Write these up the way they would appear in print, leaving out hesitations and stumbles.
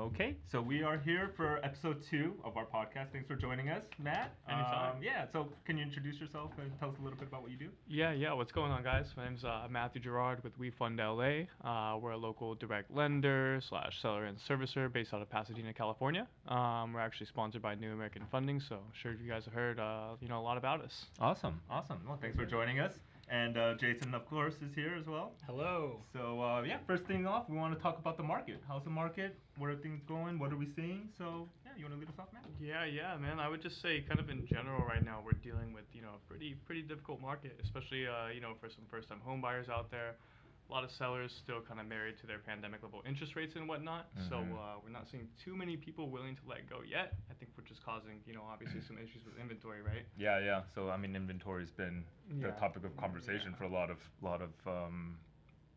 Okay, so we are here for episode 2 of our podcast. Thanks for joining us, Matt. Anytime. So can you introduce yourself and tell us a little bit about what you do? Yeah. What's going on, guys? My name's Matthew Girard with We Fund LA. We're a local direct lender / seller and servicer based out of Pasadena, California. We're actually sponsored by New American Funding, so I'm sure you guys have heard a lot about us. Awesome. Well, thanks for joining us. And Jason, of course, is here as well. Hello. So, first thing off, we want to talk about the market. How's the market? Where are things going? What are we seeing? So, you want to lead us off, Matt? Yeah, man. I would just say kind of in general right now, we're dealing with, a pretty difficult market, especially, for some first-time home buyers out there. A lot of sellers still kind of married to their pandemic level interest rates and whatnot. Mm-hmm. So we're not seeing too many people willing to let go yet. I think we're just causing, obviously some issues with inventory, right? Yeah. So inventory's been the topic of conversation for a lot of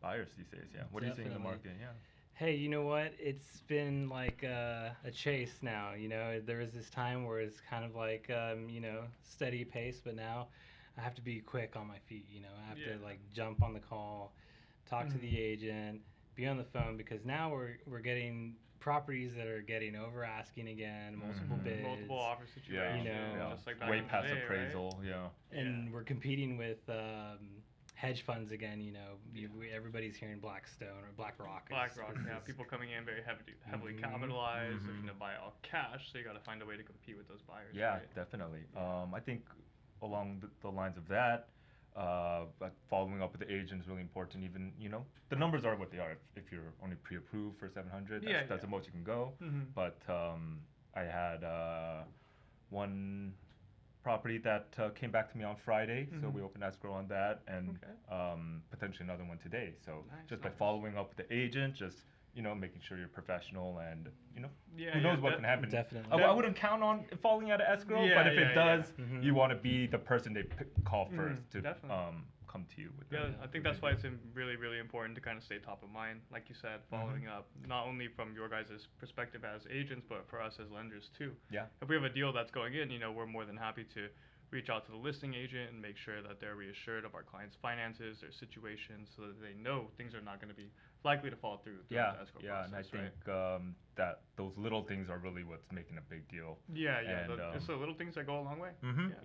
buyers these days. Yeah. What are you seeing in the market? Yeah. Hey, you know what? It's been like a chase now. There was this time where it's kind of like steady pace, but now I have to be quick on my feet. I have to jump on the call. Talk to the agent, be on the phone, because now we're getting properties that are getting over asking again, multiple bids, multiple offer situations, just like that. Way past today, appraisal, right? And we're competing with hedge funds again. Everybody's hearing Blackstone or BlackRock. People coming in very heavily capitalized, looking to buy all cash. So you got to find a way to compete with those buyers. Yeah, right? Definitely. I think along the lines of that. Following up with the agent is really important. Even the numbers are what they are. If you're only pre-approved for 700, that's the most you can go. Mm-hmm. But I had one property that came back to me on Friday, so we opened escrow on that, and potentially another one today. So by following up with the agent, just making sure you're professional, and who knows what can happen. Definitely. I wouldn't count on it falling out of escrow, but if it does, you want to be the person they call first to come to you with. I think that's why it's really, really important to kind of stay top of mind, like you said, following up not only from your guys' perspective as agents, but for us as lenders too. Yeah. If we have a deal that's going in, we're more than happy to reach out to the listing agent and make sure that they're reassured of our client's finances, their situation, so that they know things are not going to be likely to fall through the escrow process. And I think that those little things are really what's making a big deal. It's the little things that go a long way.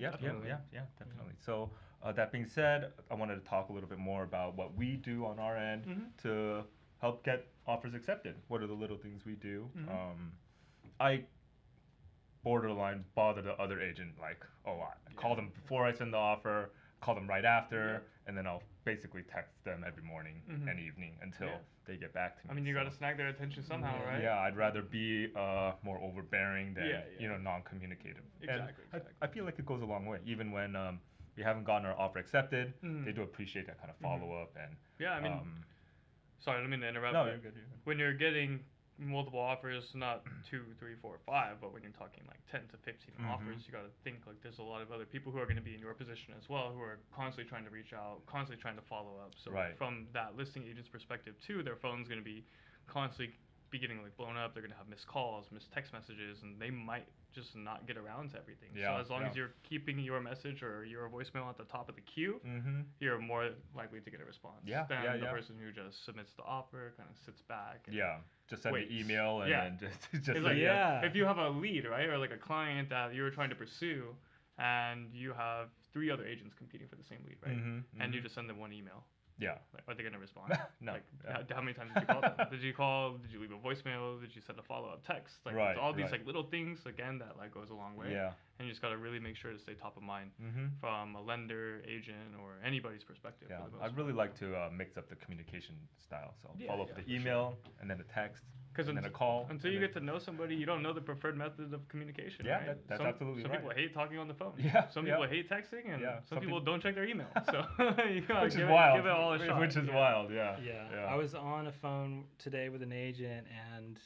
Definitely. So that being said, I wanted to talk a little bit more about what we do on our end to help get offers accepted. What are the little things we do? I borderline bother the other agent call them before I send the offer, call them right after, and then I'll basically text them every morning and evening until they get back to me. You got to snag their attention somehow, right? Yeah, I'd rather be more overbearing than non-communicative. Exactly. I feel like it goes a long way, even when we haven't gotten our offer accepted. They do appreciate that kind of follow-up. And sorry, I don't mean to interrupt. No, you're good. When you're getting multiple offers, not 2, 3, 4, 5, but when you're talking like 10 to 15 offers, you got to think like there's a lot of other people who are going to be in your position as well, who are constantly trying to reach out, constantly trying to follow up. So from that listing agent's perspective too, their phone's going to be constantly getting blown up. They're going to have missed calls, missed text messages, and they might just not get around to everything. So as long as you're keeping your message or your voicemail at the top of the queue, you're more likely to get a response than the person who just submits the offer, kind of sits back. And just send an email and then just it's if you have a lead, right, or like a client that you're trying to pursue, and you have 3 other agents competing for the same lead, right, and you just send them one email. Yeah. Are they going to respond? No. How many times did you call them? Did you call? Did you leave a voicemail? Did you send a follow-up text? All these little things, again, that goes a long way. Yeah. And you just got to really make sure to stay top of mind from a lender, agent, or anybody's perspective. Yeah. I'd really like to mix up the communication style. So follow up with the email and then the text. And then a call. Until you get to know somebody, you don't know the preferred method of communication. Yeah, right? that's absolutely right. Some people hate talking on the phone. Yeah. Some people hate texting, and some people don't check their email. So you gotta give it all a shot. Which is wild, yeah. I was on a phone today with an agent, and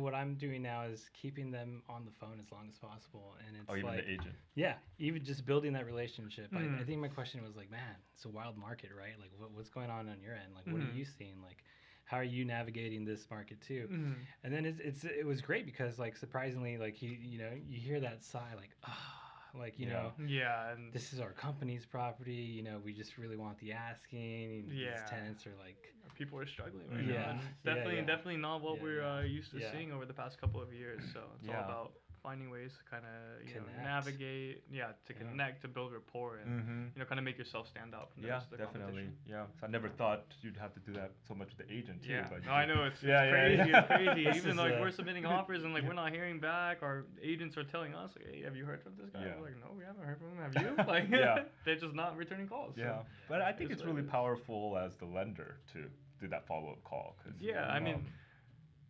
what I'm doing now is keeping them on the phone as long as possible. And it's even the agent. Yeah, even just building that relationship. I think my question was man, it's a wild market, right? What's going on your end? What are you seeing? How are you navigating this market too? And then it was great because surprisingly you hear that sigh like, you know, and this is our company's property, you know, we just really want the asking. These tenants are like, people are struggling right now. It's definitely not what we're used to seeing over the past couple of years. So it's all about finding ways to kind of navigate, to connect, to build rapport, and you know, kind of make yourself stand out from the rest of the competition. So I never thought you'd have to do that so much with the agent too. But no, I know it's crazy. It's crazy. Even like we're submitting offers and like we're not hearing back. Our agents are telling us, like, hey, have you heard from this guy? We're like, no, we haven't heard from him. Have you? Like, they're just not returning calls. So. But I think it's really powerful as the lender to do that follow-up call. Cause, I mean,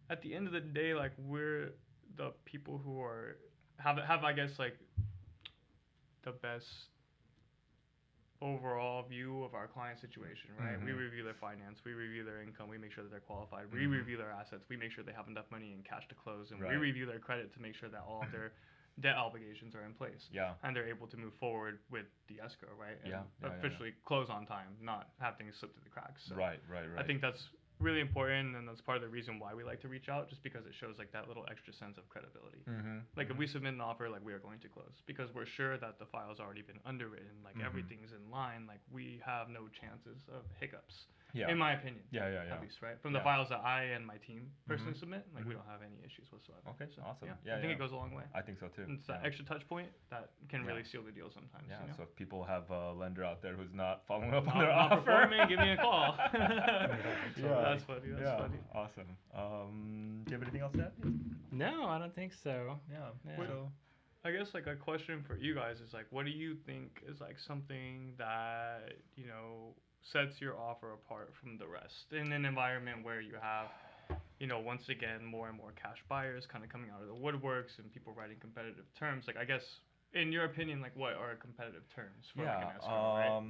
at the end of the day, like we're the people who are have I guess like the best overall view of our client situation, right? We review their finance, we review their income, we make sure that they're qualified, we review their assets, we make sure they have enough money in cash to close, and we review their credit to make sure that all of their debt obligations are in place. And they're able to move forward with the escrow, right? And officially close on time, not have things slip through the cracks. So right. I think that's really important, and that's part of the reason why we like to reach out, just because it shows like that little extra sense of credibility. Like if we submit an offer, like we are going to close because we're sure that the file's already been underwritten, like everything's in line, like we have no chances of hiccups. In my opinion. At least, right? From the files that I and my team personally submit, like we don't have any issues whatsoever. Okay, so, awesome. I think it goes a long way. I think so too. And it's that extra touch point that can really seal the deal sometimes. Yeah, you know? so if people have a lender out there who's not following up on their not offer, performing, give me a call. That's funny. That's funny. Awesome. Do you have anything else to add? No, I don't think so. So I guess like a question for you guys is like, what do you think is like something that, you know, sets your offer apart from the rest in an environment where you have, you know, once again, more and more cash buyers kind of coming out of the woodworks and people writing competitive terms? Like, I guess, in your opinion, like, what are competitive terms for like an escrow,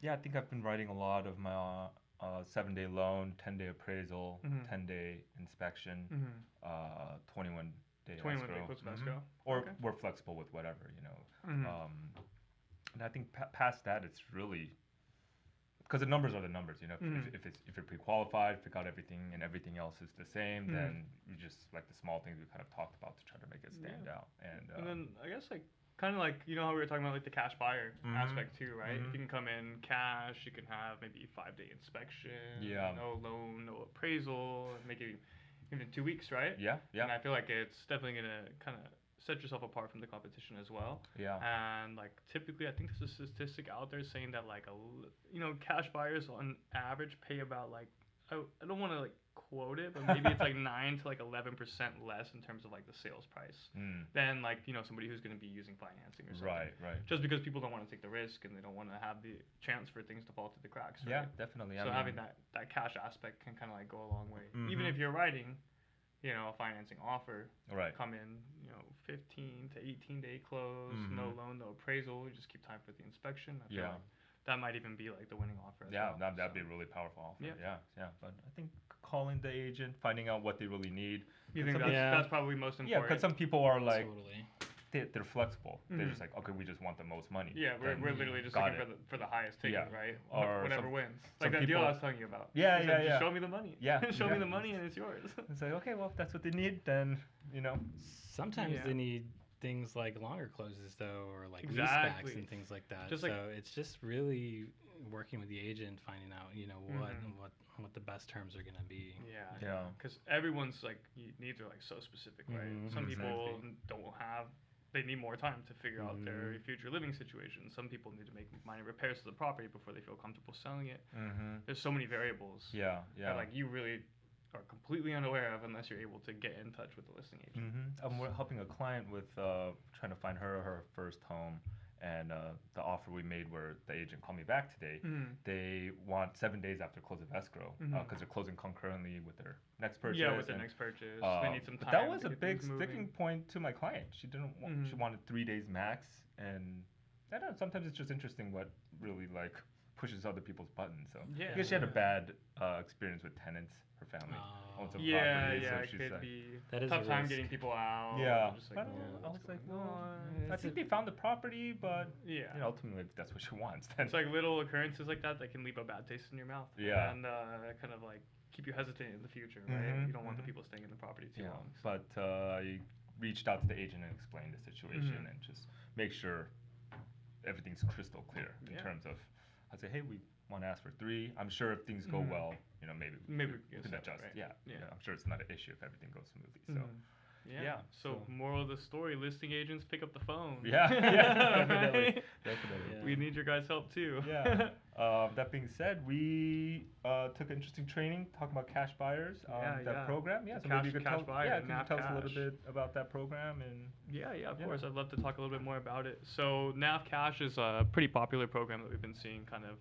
right? I think I've been writing a lot of my 7-day loan, 10-day appraisal, 10-day inspection, 21-day escrow. Or we're flexible with whatever, you know. And I think past that, it's really, because the numbers are the numbers, you know. If you're pre-qualified, if you got everything and everything else is the same, then you just like the small things we kind of talked about to try to make it stand out. And then I guess like kind of like, you know how we were talking about like the cash buyer aspect too, right? If you can come in cash, you can have maybe 5-day inspection, no loan, no appraisal, maybe even 2 weeks, right? And I feel like it's definitely gonna kind of set yourself apart from the competition as well. And like typically, I think there's a statistic out there saying that like you know, cash buyers on average pay about like, I don't want to like quote it, but maybe it's like 9 to like 11% less in terms of like the sales price than like, you know, somebody who's going to be using financing or something. Right. Just because people don't want to take the risk and they don't want to have the chance for things to fall through the cracks. Right? Yeah, definitely. So having that cash aspect can kind of like go a long way, even if you're writing, you know, a financing offer, come in, you know, 15 to 18-day close, no loan, no appraisal, you just keep time for the inspection. I feel like that might even be like the winning offer as well. That'd be a really powerful offer. But I think calling the agent, finding out what they really need. You think that's probably most important? Yeah, because some people are like, they're flexible. They're just like, okay, we just want the most money. Yeah, we're literally just looking for the highest ticket, right? Or whatever wins. Like that deal I was telling you about. Just show me the money. Show me the money and it's yours. It's like, okay, well, if that's what they need, then, you know. Sometimes they need things like longer closes though, or like leasebacks and things like that. So it's just really working with the agent, finding out, you know, what the best terms are gonna be. Because everyone's like needs are like so specific, right? Some people they need more time to figure out their future living situation. Some people need to make minor repairs to the property before they feel comfortable selling it. There's so many variables. That like you really are completely unaware of unless you're able to get in touch with the listing agent. We're helping a client with trying to find her first home, and the offer we made where the agent called me back today, they want 7 days after close of escrow because they're closing concurrently with their next purchase. With their next purchase. They need some time. But that was a big sticking point to my client. She didn't want, she wanted 3 days max, and I don't know, sometimes it's just interesting what really like pushes other people's buttons. So I guess she had a bad experience with tenants. Her family owns a property, so it could be that is tough time getting people out. Just like, I was like, well, I think they found the property, but you know, ultimately if that's what she wants. Then. It's like little occurrences like that can leave a bad taste in your mouth. And kind of like keep you hesitant in the future, right? You don't want the people staying in the property too long. So. But reached out to the agent and explained the situation and just make sure everything's crystal clear in terms of, I'd say, hey, we want to ask for 3. I'm sure if things go well, maybe we can adjust. Right? Yeah, I'm sure it's not an issue if everything goes smoothly. So. Yeah. So moral of the story: listing agents, pick up the phone. Yeah, definitely. Right? Definitely. We need your guys' help too. Yeah. That being said, we took interesting training talking about cash buyers. That program. Yeah. So maybe you could tell us a little bit about that program and. Yeah. Of course, I'd love to talk a little bit more about it. So NAF Cash is a pretty popular program that we've been seeing kind of,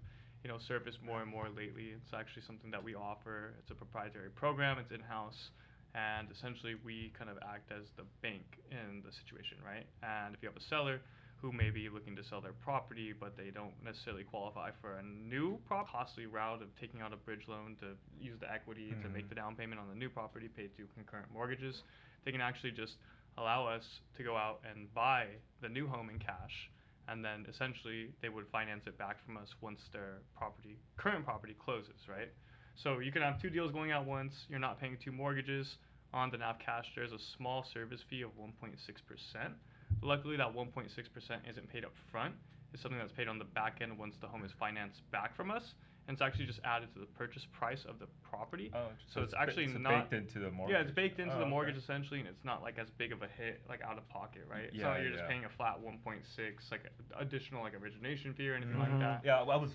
surface more and more lately. It's actually something that we offer. It's a proprietary program. It's in-house. And essentially, we kind of act as the bank in the situation, right? And if you have a seller who may be looking to sell their property, but they don't necessarily qualify for a new costly route of taking out a bridge loan to use the equity to make the down payment on the new property, pay 2 concurrent mortgages, they can actually just allow us to go out and buy the new home in cash, and then essentially they would finance it back from us once their current property closes, right? So you can have 2 deals going at once. You're not paying 2 mortgages. On the NAF Cash, there's a small service fee of 1.6%. Luckily, that 1.6% isn't paid up front. It's something that's paid on the back end once the home is financed back from us. And it's actually just added to the purchase price of the property. Oh, so it's actually not baked into the mortgage. Yeah, it's baked into the mortgage essentially, and it's not like as big of a hit like out of pocket, right? It's not like you're just paying a flat 1.6, like additional like origination fee or anything like that. Yeah, I was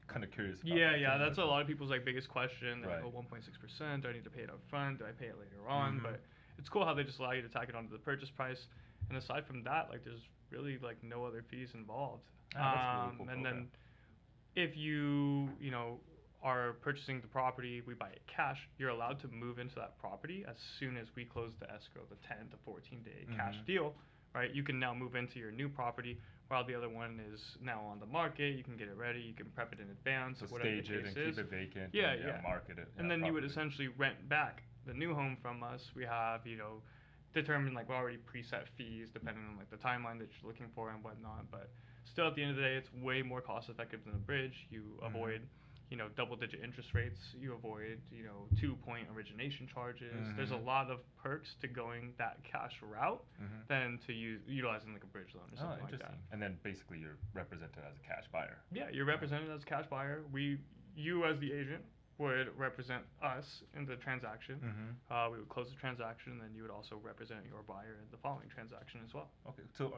kind of curious about that. That's a lot of people's like biggest question. They're like, 1.6%, do I need to pay it up front? Do I pay it later on? But it's cool how they just allow you to tack it onto the purchase price. And aside from that, like there's really like no other fees involved. That's really cool and then if you are purchasing the property, we buy it cash, you're allowed to move into that property as soon as we close the escrow, the 10 to 14 day cash deal, right? You can now move into your new property while the other one is now on the market. You can get it ready, you can prep it in advance, so whatever stage the it case and is. keep it vacant. And market it. And then you would essentially rent back the new home from us. We have, determined like already preset fees depending on like the timeline that you're looking for and whatnot. But still, at the end of the day, it's way more cost effective than a bridge. You avoid double-digit interest rates. You avoid, 2-point origination charges. There's a lot of perks to going that cash route than to utilizing like a bridge loan or something like that. And then basically you're represented as a cash buyer. Yeah, you're represented as a cash buyer. You as the agent would represent us in the transaction. We would close the transaction, and then you would also represent your buyer in the following transaction as well. Okay, so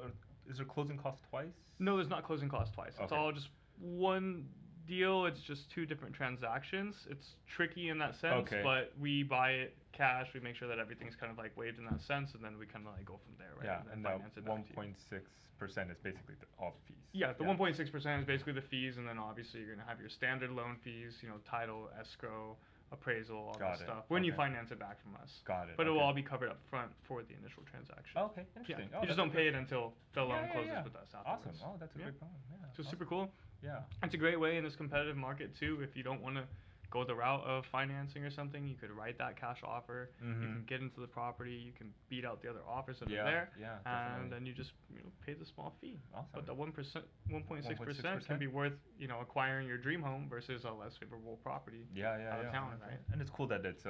is there closing costs twice? No, there's not closing costs twice. It's all just one deal. It's just 2 different transactions. It's tricky in that sense, but we buy it cash. We make sure that everything's kind of like waived in that sense, and then we kind of like go from there, right? Yeah, and that 1.6% is basically all the fees. Yeah, the 1.6% is basically the fees, and then obviously you're gonna have your standard loan fees, title, escrow, appraisal, all that stuff when you finance it back from us. Got it. But it will all be covered up front for the initial transaction. Okay, interesting. You just don't pay it until the loan closes with us afterwards. Awesome. Oh, that's a great problem. Yeah. So super cool. Yeah. It's a great way in this competitive market too. If you don't want to go the route of financing or something, you could write that cash offer. You can get into the property. You can beat out the other offers that are there. Yeah, and then you just pay the small fee. Awesome. But the 1.6% can be worth acquiring your dream home versus a less favorable property out of town, right? And it's cool that it's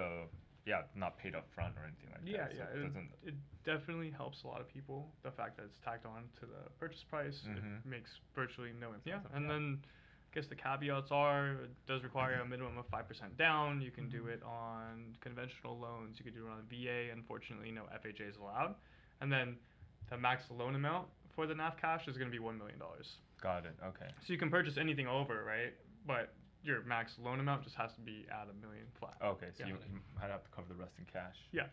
not paid up front or anything like that. It definitely helps a lot of people. The fact that it's tacked on to the purchase price, it makes virtually no impact. And then I guess the caveats are it does require a minimum of 5% down. You can do it on conventional loans. You can do it on a VA. Unfortunately, no FHA is allowed. And then the max loan amount for the NAF Cash is going to be $1 million. Got it. Okay. So you can purchase anything over, right? But your max loan amount just has to be at $1 million flat. Okay, so you might have to cover the rest in cash. Yeah.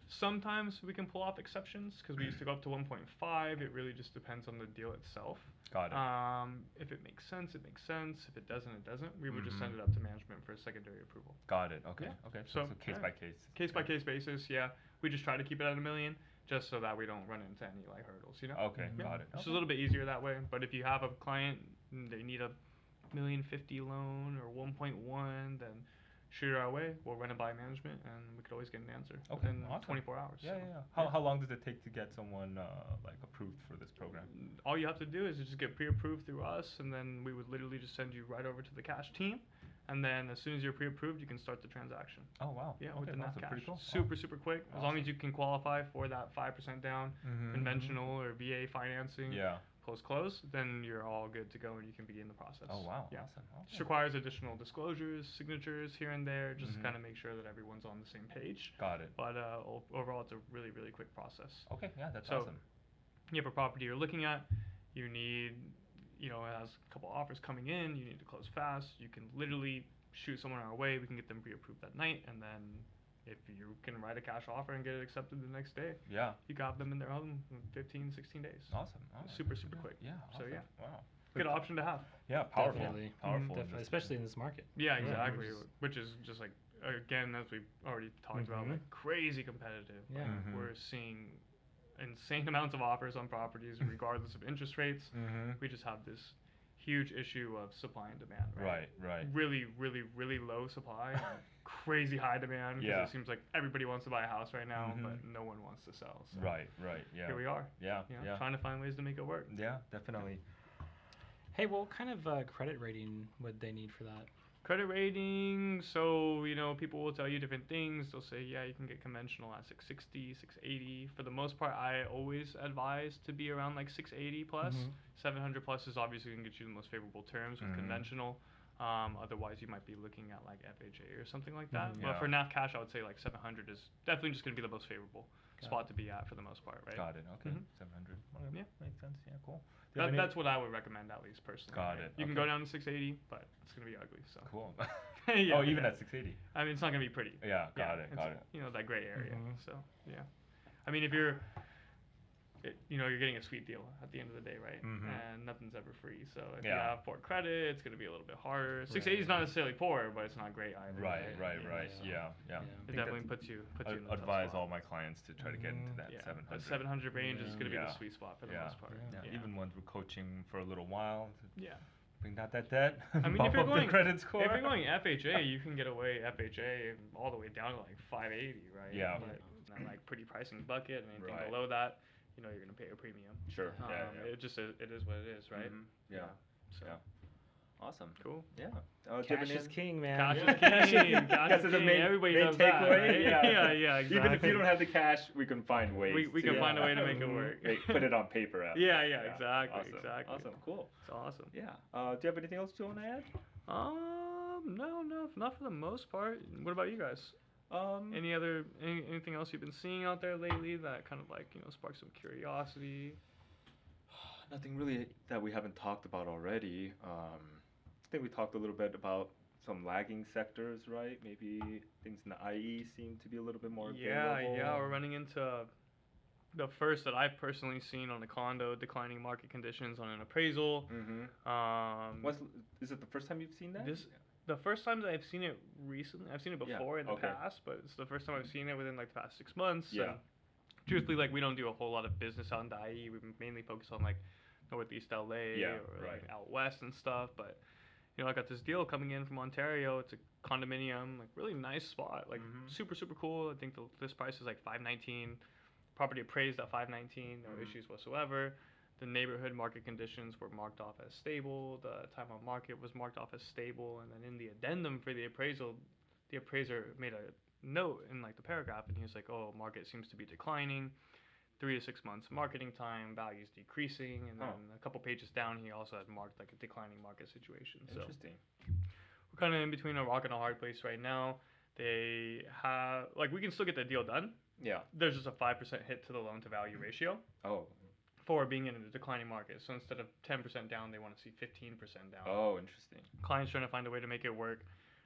Sometimes we can pull off exceptions because we used to go up to 1.5. It really just depends on the deal itself. Got it. If it makes sense, it makes sense. If it doesn't, it doesn't. We would just send it up to management for a secondary approval. Got it. Okay. Okay. So case by case. Case by case basis. Yeah. We just try to keep it at $1 million, just so that we don't run into any like hurdles. Okay. Got it. It's a little bit easier that way. But if you have a client and they need a $1.05 million loan or 1.1, then shoot it our way. We'll run it by management, and we could always get an answer within 24 hours. Yeah. How long does it take to get someone like approved for this program? All you have to do is just get pre-approved through us, and then we would literally just send you right over to the cash team, And then as soon as you're pre-approved, you can start the transaction. Oh wow. Yeah, Okay, with the NAF awesome. Cash. Pretty cool. Super quick. As long Awesome. as you can qualify for that 5% down, conventional or VA financing. Yeah. Close, then you're all good to go and you can begin the process. Oh wow. Yeah. Awesome. Just requires additional disclosures, signatures here and there, just to Mhm. kind of make sure that everyone's on the same page. Got it. But overall, it's a really quick process. Okay. Yeah, that's So, awesome. You have a property you're looking at, you need, it has a couple offers coming in, you need to close fast. You can literally shoot someone our way, we can get them pre-approved that night, and then if you can write a cash offer and get it accepted the next day, Yeah. you got them in their home in 15, 16 days. Awesome. Alright. Super quick. Yeah. So Awesome. yeah, Wow. good option to have. Yeah. Powerful. Definitely. Powerful. Definitely, especially in this market. Yeah, Yeah, exactly. which is- Which is just like, again, as we've already talked about, like crazy competitive. Yeah. Like, Mhm. we're seeing insane amounts of offers on properties regardless of interest rates. We just have this huge issue of supply and demand, right? Right. Really low supply and crazy high demand because Yeah. it seems like everybody wants to buy a house right now, Mhm. but no one wants to sell. So Right. Yeah. here we are, Yeah. Yeah. trying to find ways to make it work. Yeah. Definitely. Hey, what kind of credit rating would they need for that? Credit rating, so people will tell you different things. They'll say, yeah, you can get conventional at 660, 680. For the most part, I always advise to be around like 680 plus. 700 plus is obviously going to get you the most favorable terms with conventional. Otherwise, you might be looking at like FHA or something like that. But for NAF Cash, I would say like 700 is definitely just going to be the most favorable spot to be at for the the most part, right? Got it. Okay. Mhm. 700. Yeah. Makes sense. Yeah. Cool. Do you have any- That's what I would recommend, at least personally. Got right? it, You can okay. go down to 680, but it's going to be ugly. So. Cool. Yeah, Oh, even yeah. at 680. I mean, it's not going to be pretty. Yeah. Got it. it's, Got it. That gray area. Mhm. So, yeah. I mean, if you're, you're getting a sweet deal at the end of the day, right? Mhm. And nothing's ever free. So if you Yeah. have poor credit, it's going to be a little bit harder. 680 is not necessarily poor, but it's not great either. Right. So Yeah. Yeah. It think definitely that's- puts you in I the tough advise spot. all my clients to try to get into that Yeah, 700. the 700 range is Yeah. going to be Yeah. the sweet spot for the Yeah. most part. Yeah. Yeah. Even ones we're coaching for a little while to Yeah. bring down that debt. I mean, if bump you're up going the credit score. If you're going FHA, you can get away FHA all the way down to like 580, right? Yeah. But then, like pretty pricing bucket and anything Right. below that, you're going to pay a premium. Sure. Yeah. It just it is what it is, right? Mhm. Yeah. So Yeah. Awesome. cool. Yeah. Cash is king, man. Cash is Cash king. is- Cash that's is the king. main- Everybody main does that, takeaway, right? yeah. Yeah. Exactly. Even if you don't have the cash, we can find ways. we can find a way to make it work. Put it on paper. At Yeah, least. exactly, Awesome. exactly. Awesome. Cool. It's awesome. Yeah. Do you have anything else you want to add? No, not for the most part. What about you guys? Anything else you've been seeing out there lately that kind of like sparked some curiosity? Nothing really that we haven't talked about already. I think we talked a little bit about some lagging sectors, right? Maybe things in the IE seem to be a little bit more available. Yeah, we're running into the first that I've personally seen on the condo declining market conditions on an appraisal. Mm-hmm. Is it the first time you've seen that? The first time that I've seen it recently, I've seen it before in the okay. past, but it's the first time I've seen it within like the past 6 months. Yeah. And truthfully, like we don't do a whole lot of business out in the IE. We mainly focus on like Northeast LA Yeah, or right. like out west and stuff. But I got this deal coming in from Ontario. It's a condominium, like really nice spot, like Mhm. super cool. I think this price is like $519. Property appraised at $519. No issues whatsoever. The neighborhood market conditions were marked off as stable. The time on market was marked off as stable. And then in the addendum for the appraisal, the appraiser made a note in like the paragraph, and he was like, "Oh, market seems to be declining. 3 to 6 months marketing time, values decreasing." And then a couple pages down, he also had marked like a declining market situation. Interesting. So we're kind of in between a rock and a hard place right now. They have we can still get the deal done. Yeah. There's just a 5% hit to the loan to value ratio Oh. for being in a declining market. So instead of 10% down, they want to see 15% down. Oh, interesting. Client's trying to find a way to make it work.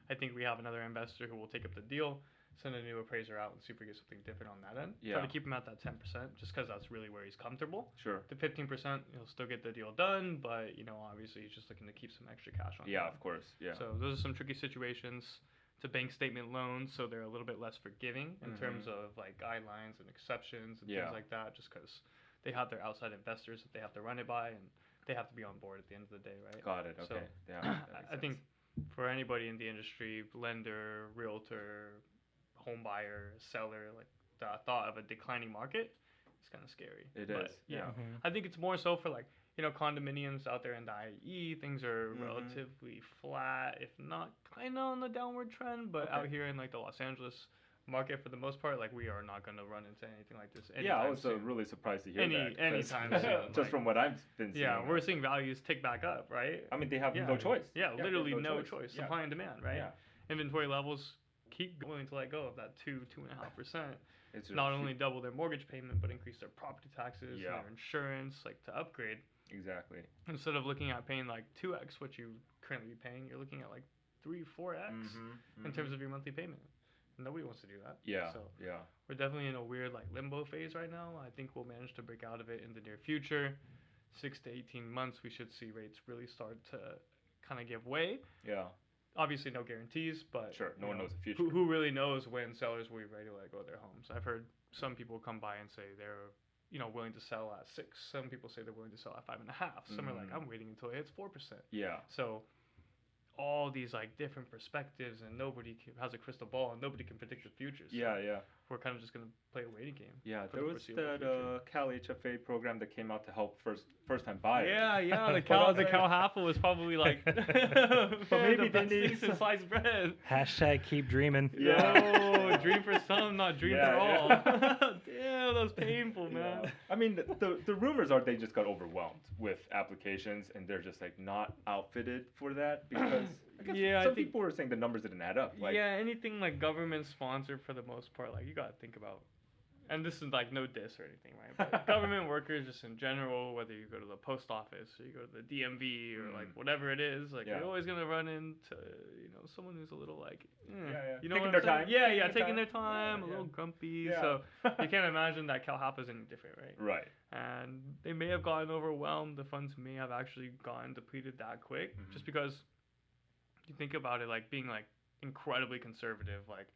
I think we have another investor who will take up the deal, send a new appraiser out, and see if we get something different on that end. Yeah. Try to keep him at that 10%, just because that's really where he's comfortable. Sure. The 15%, he'll still get the deal done, but obviously he's just looking to keep some extra cash on. Yeah, hand. of course. Yeah. So those are some tricky situations. It's a bank statement loan, so they're a little bit less forgiving in terms of like guidelines and exceptions and things like that, just because they have their outside investors that they have to run it by, and they have to be on board at the end of the day, right? Got it. Okay. So, Yeah. that makes I think sense. for anybody in the industry, lender, realtor, home buyer, seller, like the thought of a declining market is kind of scary. It But, is. Yeah. Mhm. I think it's more so for like condominiums out there in the IE, things are relatively flat, if not kind of on the downward trend. But out here in like the Los Angeles market, for the most part, like we are not going to run into anything like this. I was really surprised to hear that. Anytime soon. Just from what I've been seeing. Yeah, we're seeing values tick back up, right? I mean, they have no choice. Yeah, literally no choice. Supply and demand, right? Yeah. Inventory levels keep going to let go of that 2.5%. It's not only double their mortgage payment, but increase their property taxes, their insurance, like to upgrade. Exactly. Instead of looking at paying like 2x what you currently be paying, you're looking at like 3-4x in terms of your monthly payment. Nobody wants to do that. Yeah. So yeah. We're definitely in a weird like limbo phase right now. I think we'll manage to break out of it in the near future. 6 to 18 months, we should see rates really start to kind of give way. Yeah. Obviously, no guarantees, but sure, no one knows the future. Who really knows when sellers will be ready to let go of their homes? I've heard some people come by and say they're willing to sell at 6. Some people say they're willing to sell at 5.5. Some are like, I'm waiting until it hits 4%. Yeah. So all these like different perspectives, and nobody has a crystal ball, and nobody can predict the future. So yeah. We're kind of just gonna play a waiting game. Yeah, there was that Cal HFA program that came out to help first time buyers. Yeah, the Cal Haffle was probably like, but maybe the they need some sliced bread. Hashtag keep dreaming. Yo, dream for some, not dream for all. Damn, that was painful, man. Yeah. I mean, the rumors are they just got overwhelmed with applications, and they're just like not outfitted for that because I guess some people were saying the numbers didn't add up. Like, anything like government sponsored for the most part, like you gotta think about, and this is like no diss or anything, right? But government workers just in general, whether you go to the post office or you go to the DMV or like whatever it is, like you're always gonna run into someone who's a little like taking their time. Taking their time, a little grumpy. So you can't imagine that Cal Hop is any different, right? Right. And they may have gotten overwhelmed. The funds may have actually gotten depleted that quick, just because you think about it, like being like incredibly conservative, like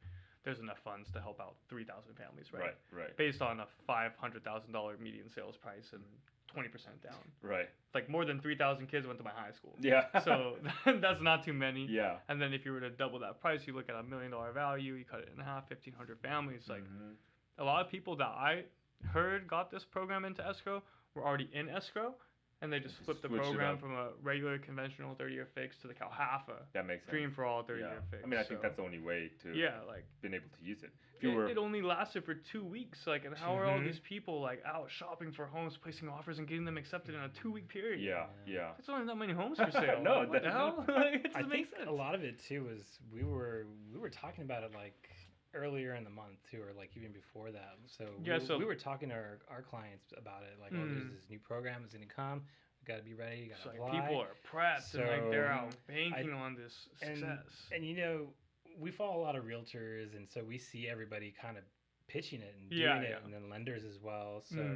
there's enough funds to help out 3,000 families, right? Right. Based on a $500,000 median sales price and 20% down. Right. Like more than 3,000 kids went to my high school. Yeah. So that's not too many. Yeah. And then if you were to double that price, you look at $1 million value, you cut it in half, 1,500 families. Like a lot of people that I heard got this program into escrow were already in escrow. And they just flipped the program from a regular conventional 30-year fix to the Cal Haffa. That makes sense. Dream for all 30-year fix. I mean, I think that's the only way to like been able to use it. It only lasted for 2 weeks. Like, and how are all these people like out shopping for homes, placing offers, and getting them accepted in a 2-week period? Yeah. There's only that many homes for sale. No, what the hell? Like, it doesn't make sense. A lot of it too was we were talking about it like earlier in the month too, or like even before that. So we were talking to our clients about it, like, oh, there's this new program that's gonna come. You gotta be ready. You gotta apply. Like people are prepped and like they're out banking on this success. And we follow a lot of realtors, and so we see everybody kind of pitching it and doing it, and then lenders as well. So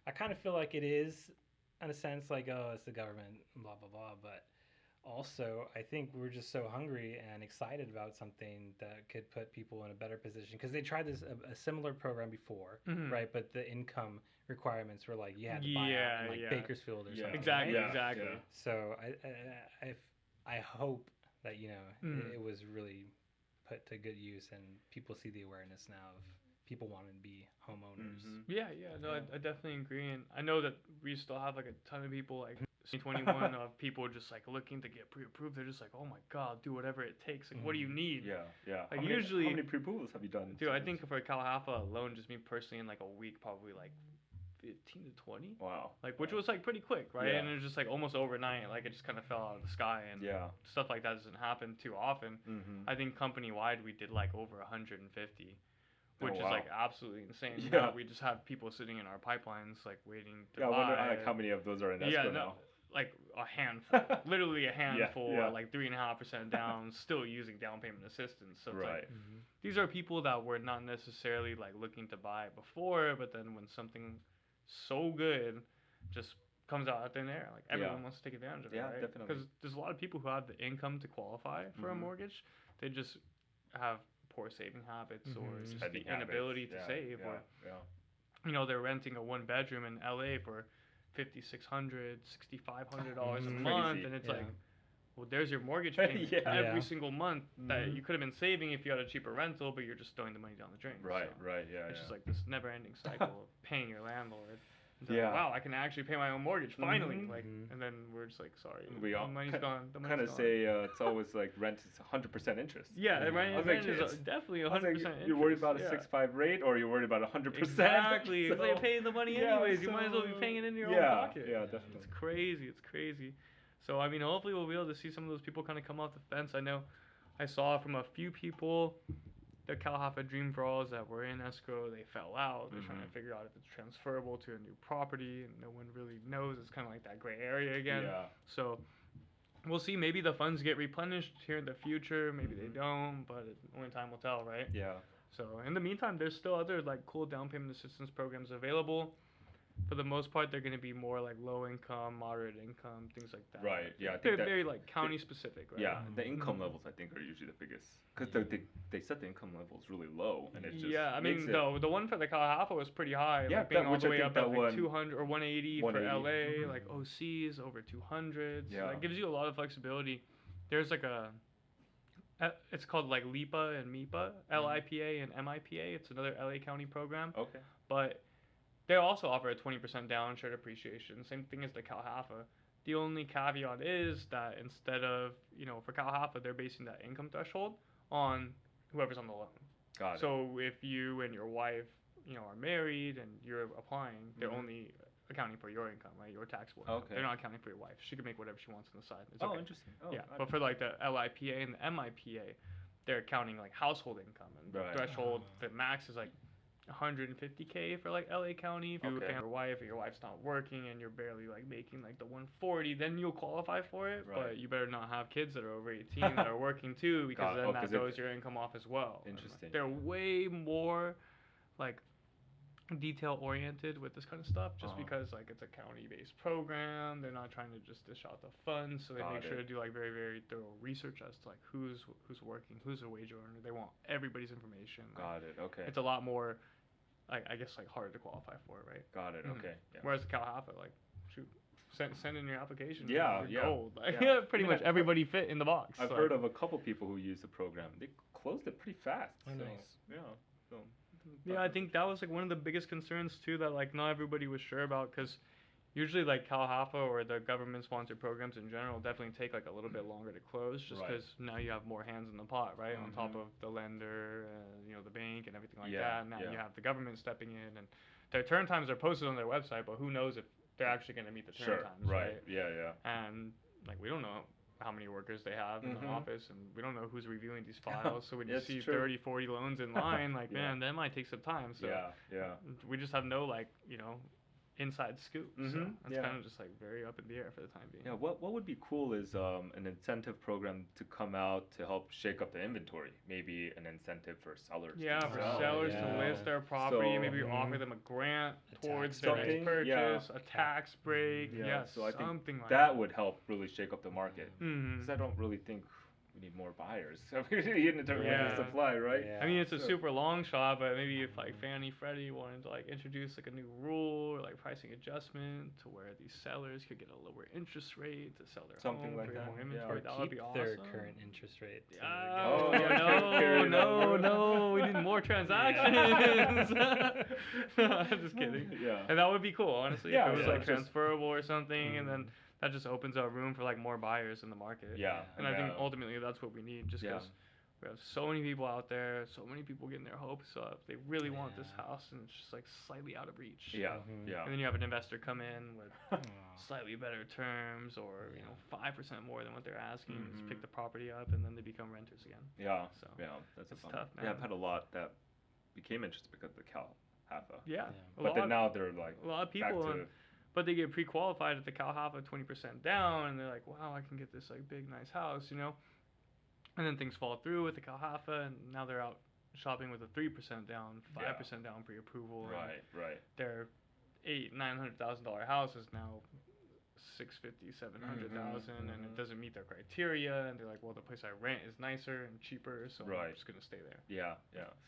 I kind of feel like it is, in a sense, like, oh, it's the government, blah blah blah, but also I think we're just so hungry and excited about something that could put people in a better position, because they tried this a similar program before, right? But the income requirements were like you had to buy out in like Bakersfield or something. Exactly. So I hope that it was really put to good use, and people see the awareness now of people wanting to be homeowners. I definitely agree, and I know that we still have like a ton of people like 2021 of people just like looking to get pre-approved. They're just like, oh my god, do whatever it takes. Like, what do you need? Like how many pre-approvals have you done? Dude, I think for Cal Haffa alone, just me personally, in like a week, probably like 15 to 20. Wow. Like, which was like pretty quick, right? And it was just like almost overnight. Like, it just kind of fell out of the sky, and stuff like that doesn't happen too often. I think company wide we did like over 150, which is like absolutely insane. Now we just have people sitting in our pipelines like waiting to buy. I wonder like how many of those are in escrow now. Like a handful, literally a handful, like 3.5% down, still using down payment assistance. So it's like, these are people that were not necessarily like looking to buy before, but then when something so good just comes out thin air, like everyone wants to take advantage of it, right? Definitely. Because there's a lot of people who have the income to qualify for a mortgage. They just have poor saving habits or just the inability to save, or they're renting a 1-bedroom in LA for $5,600, $6,500 a month, and it's like, well, there's your mortgage payment every single month that you could have been saving if you had a cheaper rental, but you're just throwing the money down the drain. Right. It's just like this never-ending cycle of paying your landlord. Like, wow, I can actually pay my own mortgage finally. Like, and then we're just like, sorry, We the money's gone. The money's kind of gone. say it's always like rent is 100% interest. Yeah, rent is it's definitely 100% interest. You're worried about a 6.5 rate, or you're worried about 100%. Exactly. So, it's like paying the money anyways. You might as well be paying it in your own pocket. Yeah, definitely. It's crazy. It's crazy. So I mean, hopefully we'll be able to see some of those people kind of come off the fence. I know I saw from a few people the Kalhafa Dream for Alls that were in escrow, they fell out. They're trying to figure out if it's transferable to a new property, and no one really knows. It's kind of like that gray area again. Yeah. So we'll see. Maybe the funds get replenished here in the future. Maybe they don't, but only time will tell, right? Yeah. So in the meantime, there's still other like cool down payment assistance programs available. For the most part, they're going to be more like low income, moderate income, things like that. Right. Yeah. I think They're very like county specific, right? Yeah. The income levels I think are usually the biggest, because they set the income levels really low, and it just I mean the one for the Kalhafa was pretty high, Yeah, like being all which the I way think up at that like one- 200 or 180 for 180. LA, like OCs over 200. So Yeah. that gives you a lot of flexibility. There's like it's called like LIPA and MIPA, LIPA and MIPA. It's another LA County program. Okay. But they also offer a 20% down shared appreciation. Same thing as the Kalhafa. The only caveat is that instead of, for Kalhafa, they're basing that income threshold on whoever's on the loan. Got it. So if you and your wife, are married and you're applying, they're only accounting for your income, right? Your taxable income. Okay. They're not accounting for your wife. She can make whatever she wants on the side. It's Oh, okay. interesting. Oh, Yeah, but for like the LIPA and the MIPA, they're counting like household income, and Right. the threshold, the max is like 150K for like LA County. If you and your wife, or your wife's not working and you're barely like making like the 140, then you'll qualify for it. Right. But you better not have kids that are over 18 that are working too, because then that throws your income off as well. Interesting. They're way more like detail oriented with this kind of stuff, just because like it's a county based program. They're not trying to just dish out the funds, so they make sure to do like very, very thorough research as to like who's working, who's a wage earner. They want everybody's information. Got it. Okay. It's a lot more I guess like harder to qualify for, right? Got it. Okay. Yeah. Whereas the Kalhafa, like shoot, send in your application. Yeah, you're gold. Like, yeah. pretty much everybody fit in the box. I've heard of a couple people who used the program. They closed it pretty fast. Oh, so, nice. Yeah. So. Yeah, I think that was like one of the biggest concerns too, that like not everybody was sure about, because usually like Kalhafa or the government sponsored programs in general definitely take like a little bit longer to close, just because now you have more hands in the pot, right? On top of the lender, the bank and everything like that. Now you have the government stepping in, and their turn times are posted on their website, but who knows if they're actually going to meet the turn times, right? Yeah, yeah. And like we don't know how many workers they have in the office, and we don't know who's reviewing these files. So when you see 30, 40 loans in line, like man, that might take some time. So we just have no like inside scoop. So it's kind of just like very up in the air for the time being. Yeah, what would be cool is an incentive program to come out to help shake up the inventory. Maybe an incentive for sellers. Yeah, to for sell. sellers to list their property. So, maybe offer them a grant towards tax their break. next purchase, a tax break. So I think something like that would help really shake up the market. Mhm. Because I don't really think we need more buyers. I mean, in terms of supply, right? Yeah. I mean, it's a super long shot, but maybe if like Fannie Freddie wanted to like introduce like a new rule or like pricing adjustment to where these sellers could get a lower interest rate to sell their Something home, like create that. more Yeah. inventory, Or that would be keep awesome. their current interest rate. Oh, no, carry it over. no, we need more transactions. I'm just kidding. Yeah. And that would be cool, honestly. Yeah, if it was yeah, like just- transferable or something, and then that just opens up room for like more buyers in the market. Yeah. And I think ultimately that's what we need, just because we have so many people out there, so many people getting their hopes up. They really want this house, and it's just like slightly out of reach. Yeah. Yeah. And then you have an investor come in with slightly better terms, or 5% more than what they're asking. Just pick the property up, and then they become renters again. Yeah. So Yeah. That's a it's bummer. tough, man. Yeah, I've had a lot that became interested because of the Kalhafa. Yeah. But then now they're like a lot of back people, to but they get pre-qualified at the Kalhafa 20% down, and they're like, wow, I can get this like big nice house, And then things fall through with the Kalhafa, and now they're out shopping with a 3% down, 5% down pre-approval. Right. Their $900,000 house is now $650,000, $700,000, and it doesn't meet their criteria. And they're like, well, the place I rent is nicer and cheaper, so I'm just gonna stay there. Yeah.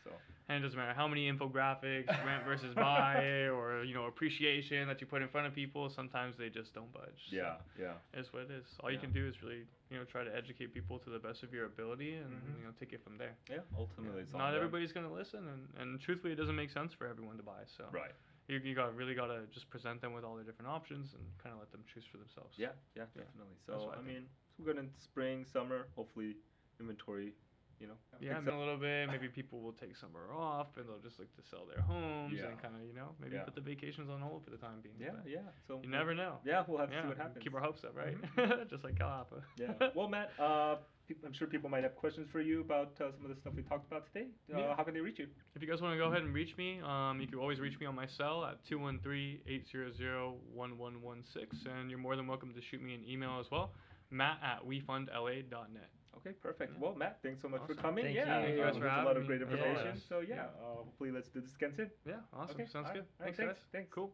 So. And it doesn't matter how many infographics, rent versus buy, or appreciation that you put in front of people. Sometimes they just don't budge. Yeah. It's what it is. All you can do is really, try to educate people to the best of your ability, and take it from there. Yeah. Ultimately, it's all not done. everybody's gonna listen, and truthfully, it doesn't make sense for everyone to buy. So Right. You really gotta just present them with all the different options and kind of let them choose for themselves. Yeah, definitely. So I mean, we're good into spring, summer. Hopefully, inventory, Yeah, picks in a little bit. Maybe people will take summer off and they'll just like to sell their homes Yeah. and kind of maybe put the vacations on hold for the time being. Yeah, but yeah. So you never know. Yeah, we'll have to see what happens. Keep our hopes up, right? Just like Calapa. Yeah. Well, Matt, I'm sure people might have questions for you about some of the stuff we talked about today. How can they reach you? If you guys want to go ahead and reach me, you can always reach me on my cell at 213-800-1116, and you're more than welcome to shoot me an email as well, matt@wefundla.net. Okay, perfect. Yeah. Well, Matt, thanks so much for Awesome. coming. Thank Yeah, you. Thanks for there's a having lot of me. great information. Yeah. So hopefully let's do this again soon. Yeah, awesome. Okay, Sounds all good. right, Thanks, guys. thanks. Cool.